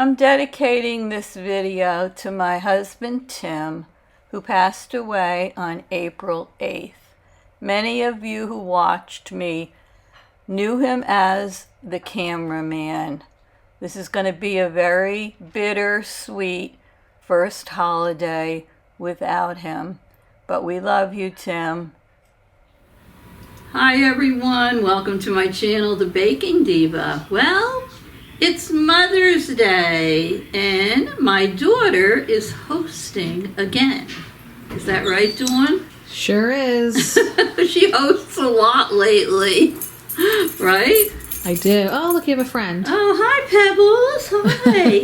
I'm dedicating this video to my husband Tim, who passed away on April 8th. Many of you who watched me knew him as the cameraman. This is going to be a very bittersweet first holiday without him. But we love you, Tim. Hi everyone, welcome to my channel, The Baking Diva. Well, it's Mother's Day and my daughter is hosting again. Is that right, Dawn? Sure is. She hosts a lot lately, right? I do. Oh, look, you have a friend. Oh, hi, Pebbles. Hi.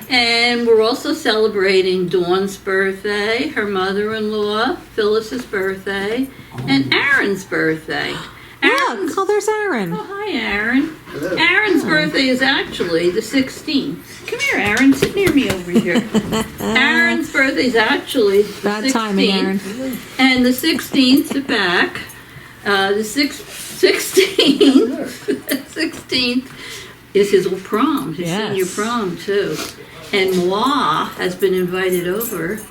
And we're also celebrating Dawn's birthday, her mother-in-law, Phyllis's birthday, and Aaron's birthday. Look, oh, there's Aaron. Oh, hi, Aaron. Hello. Aaron's birthday is actually the 16th. Come here, Aaron. Sit near me over here. Aaron's birthday is actually the 16th. Timing, Aaron. And the 16th, the back. The 16th is his prom, his senior prom too. And Moi has been invited over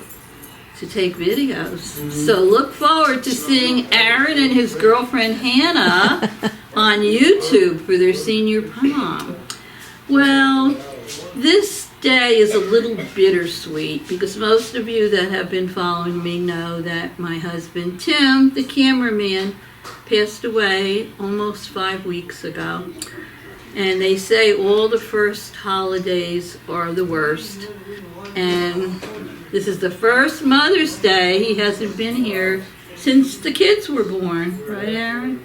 to take videos. So look forward to seeing Aaron and his girlfriend Hannah on YouTube for their senior prom. Well, this day is a little bittersweet because most of you that have been following me know that my husband Tim, the cameraman, passed away almost 5 weeks ago. And they say all the first holidays are the worst. And this is the first Mother's Day. He hasn't been here since the kids were born. Right, Aaron?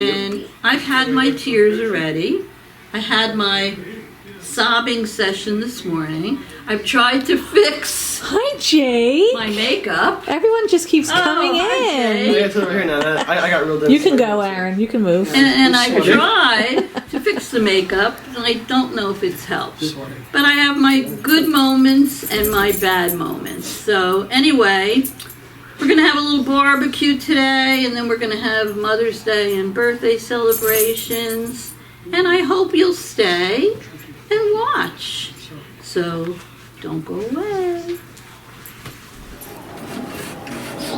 And I've had my tears already. I had my sobbing session this morning. I've tried to fix Hi, Jay. my makeup. Everyone just keeps coming hi, in. Jay. I got real You can go, Aaron. You can move. And I've tried to fix the makeup, and I don't know if it's helped. But I have my good moments and my bad moments. So anyway, we're going to have a little barbecue today, and then we're going to have Mother's Day and birthday celebrations. And I hope you'll stay and watch. So don't go away.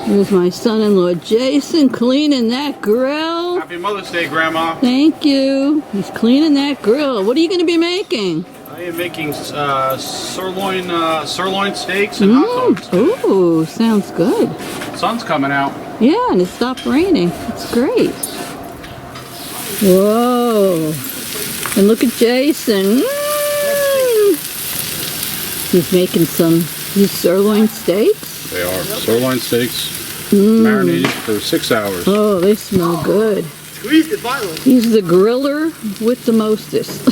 Here's my son-in-law Jason cleaning that grill. Happy Mother's Day, Grandma. Thank you. He's cleaning that grill. What are you going to be making? I am making sirloin steaks and hot dogs. Ooh, sounds good. Sun's coming out. Yeah, and it stopped raining. It's great. Whoa. And look at Jason. He's making these sirloin steaks. They are sirloin steaks, marinated for 6 hours. Oh, they smell good. Squeeze it violently. He's the griller with the mostest.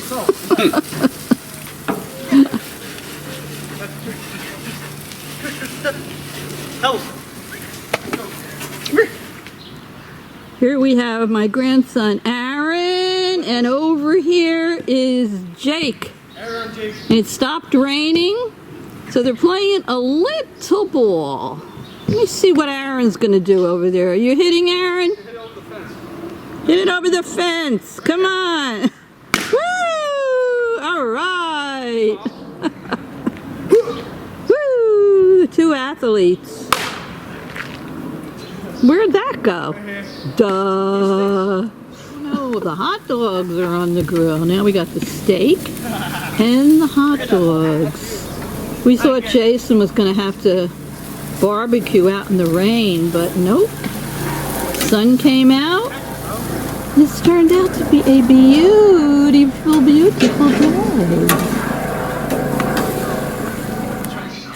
Here we have my grandson Aaron, and over here is Jake. And it stopped raining, so they're playing a little ball. Let me see what Aaron's going to do over there. Are you hitting, Aaron? Hit it over the fence. Hit it over the fence. Come on. Woo! All right. Woo! The two athletes. Where'd that go? Duh. Oh, the hot dogs are on the grill. Now we got the steak and the hot dogs. We thought Jason was going to have to barbecue out in the rain, but nope. Sun came out. This turned out to be a beautiful, beautiful day.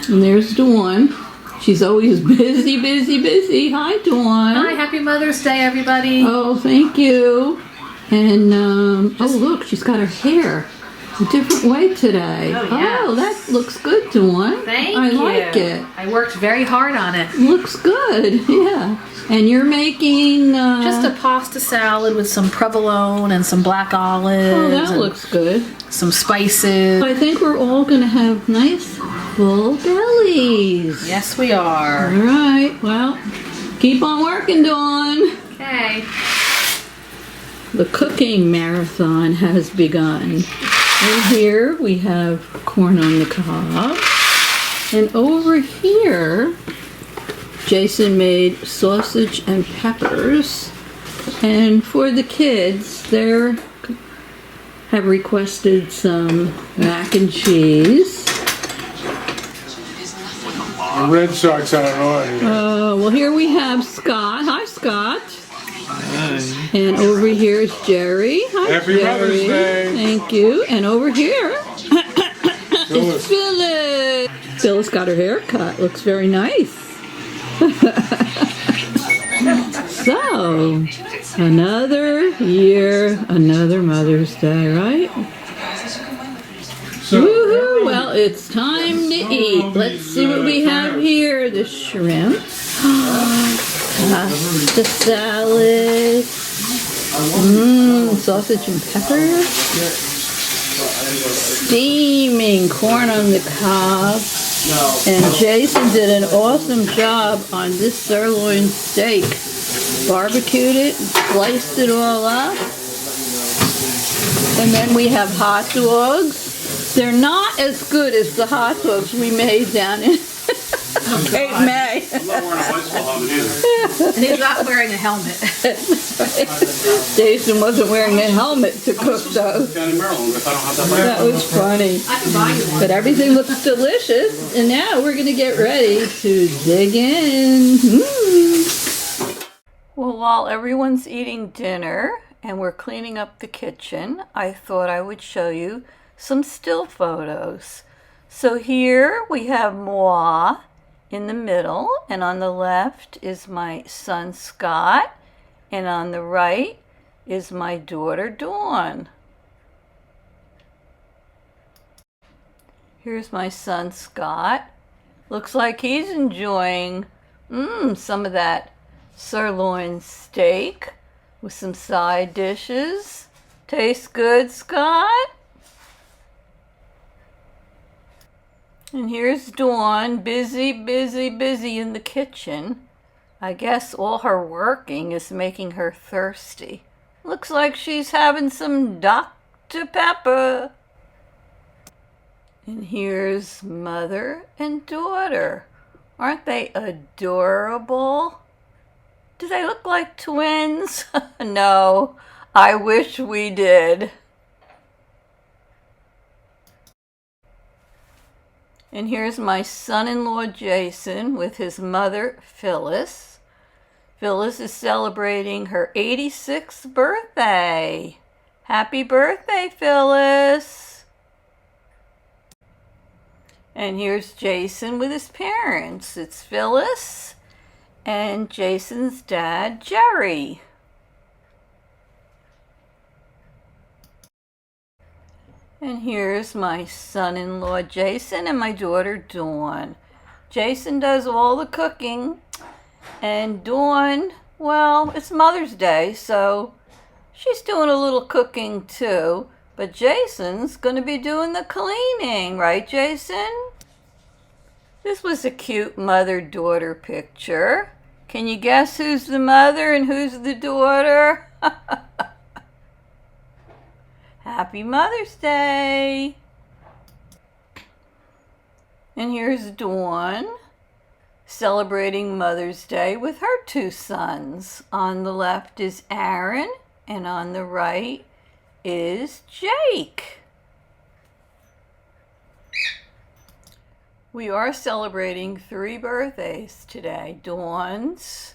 And there's Dawn. She's always busy, busy, busy. Hi, Dawn. Hi, happy Mother's Day, everybody. Oh, thank you. And, oh, look, she's got her hair a different way today. Oh, yes. Oh, that looks good, Dawn. Thank you. I like it. I worked very hard on it. Looks good, yeah. And you're making... Just a pasta salad with some provolone and some black olives. Oh, that looks good. Some spices. I think we're all going to have nice full bellies. Yes, we are. All right, well, Keep on working, Dawn. Okay. The cooking marathon has begun. And here we have corn on the cob. And over here, Jason made sausage and peppers. And for the kids, they have requested some mac and cheese. The Red Sox are on. Well, here we have Scott. Hi, Scott. Hi. And over here is Jerry. Hi, Happy Jerry. Mother's Day. Thank you. And over here is Phyllis. Phyllis got her hair cut. Looks very nice. So, another year, another Mother's Day, right? Woohoo! Well, it's time to eat. Let's see what we have here. The shrimp, pasta salad, sausage and pepper, steaming corn on the cob, and Jason did an awesome job on this sirloin steak. Barbecued it, sliced it all up, and then we have hot dogs. They're not as good as the hot dogs we made down in Cape May. I'm not wearing a bicycle helmet either. And he's not wearing a helmet. Jason wasn't wearing a helmet to cook though. Down in Maryland, if I don't have that That was funny. I can buy you one. But everything looks delicious, and now we're going to get ready to dig in. Well, while everyone's eating dinner and we're cleaning up the kitchen, I thought I would show you some still photos. So here we have moi in the middle, and on the left is my son Scott, and on the right is my daughter Dawn. Here's my son Scott. Looks like he's enjoying some of that sirloin steak with some side dishes. Tastes good, Scott? And here's Dawn, busy in the kitchen. I guess all her working is making her thirsty. Looks like she's having some Dr. Pepper. And here's mother and daughter. Aren't they adorable? Do they look like twins? No, I wish we did. And here's my son-in-law Jason with his mother Phyllis. Phyllis is celebrating her 86th birthday. Happy birthday, Phyllis. And here's Jason with his parents. It's Phyllis and Jason's dad, Jerry. And here's my son-in-law, Jason, and my daughter, Dawn. Jason does all the cooking, and Dawn, well, it's Mother's Day, so she's doing a little cooking too, but Jason's going to be doing the cleaning, right, Jason? This was a cute mother-daughter picture. Can you guess who's the mother and who's the daughter? Happy Mother's Day! And here's Dawn celebrating Mother's Day with her two sons. On the left is Aaron, and on the right is Jake. We are celebrating 3 birthdays today. Dawn's,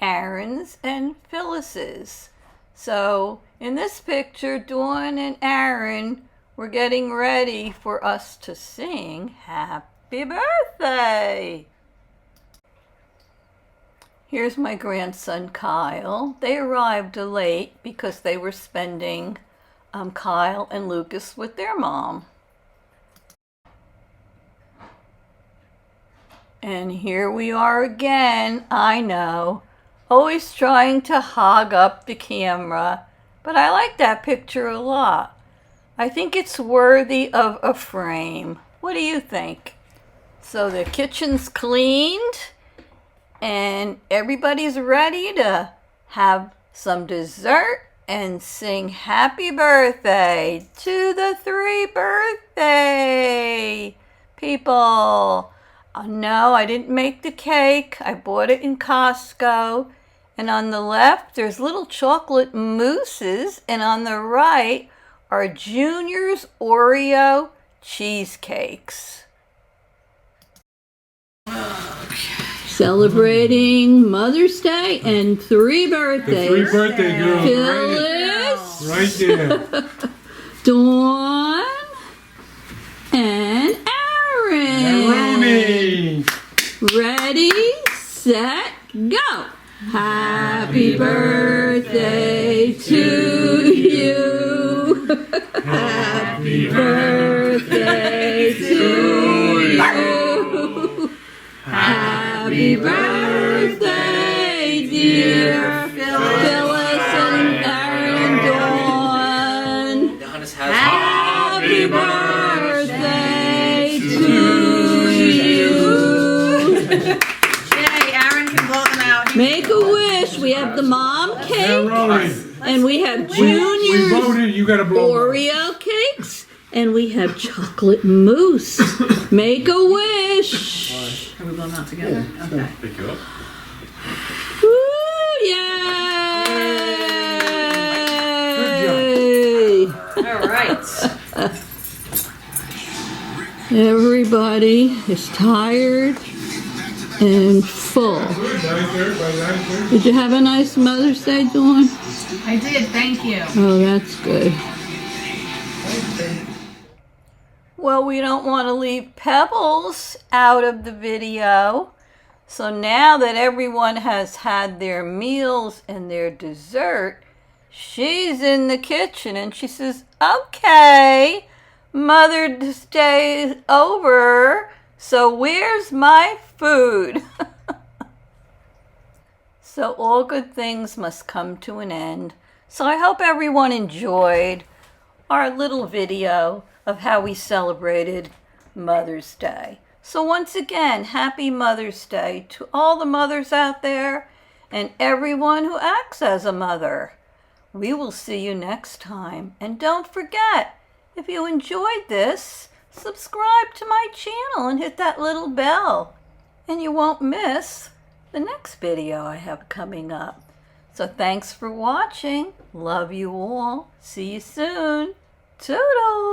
Aaron's, and Phyllis's. So in this picture, Dawn and Aaron were getting ready for us to sing Happy Birthday. Here's my grandson Kyle. They arrived late because they were spending Kyle and Lucas with their mom. And here we are again, I know. Always trying to hog up the camera, but I like that picture a lot. I think it's worthy of a frame. What do you think? So the kitchen's cleaned, and everybody's ready to have some dessert and sing happy birthday to the 3 birthday people. No, I didn't make the cake. I bought it in Costco. And on the left, there's little chocolate mousses, and on the right are Junior's Oreo cheesecakes. Celebrating Mother's Day and 3 birthdays. The 3 birthday girls. Phyllis. Right there. Dawn. And Aaron. Rooney. Ready, set, go. Happy birthday to you. Happy birthday to you. Happy birthday, dear Phyllis and Aaron Dawn. Happy birthday to you. Yay, Aaron can blow them out. Make a wish. We have the mom cake, and we have We Junior's voted. You got to blow. Oreo cakes, and we have chocolate mousse. Make a wish. Can we blow them out together? Okay. Pick you up. Woo, yay! All right. Everybody is tired and full. Did you have a nice Mother's Day, Dawn? I did, thank you. Oh, that's good. Well, we don't want to leave Pebbles out of the video. So now that everyone has had their meals and their dessert, she's in the kitchen and she says, okay, Mother's Day is over, so where's my food? So all good things must come to an end. So I hope everyone enjoyed our little video of how we celebrated Mother's Day. So once again, happy Mother's Day to all the mothers out there and everyone who acts as a mother. We will see you next time. And don't forget, if you enjoyed this, subscribe to my channel and hit that little bell. And you won't miss the next video I have coming up. So thanks for watching. Love you all. See you soon. Toodles!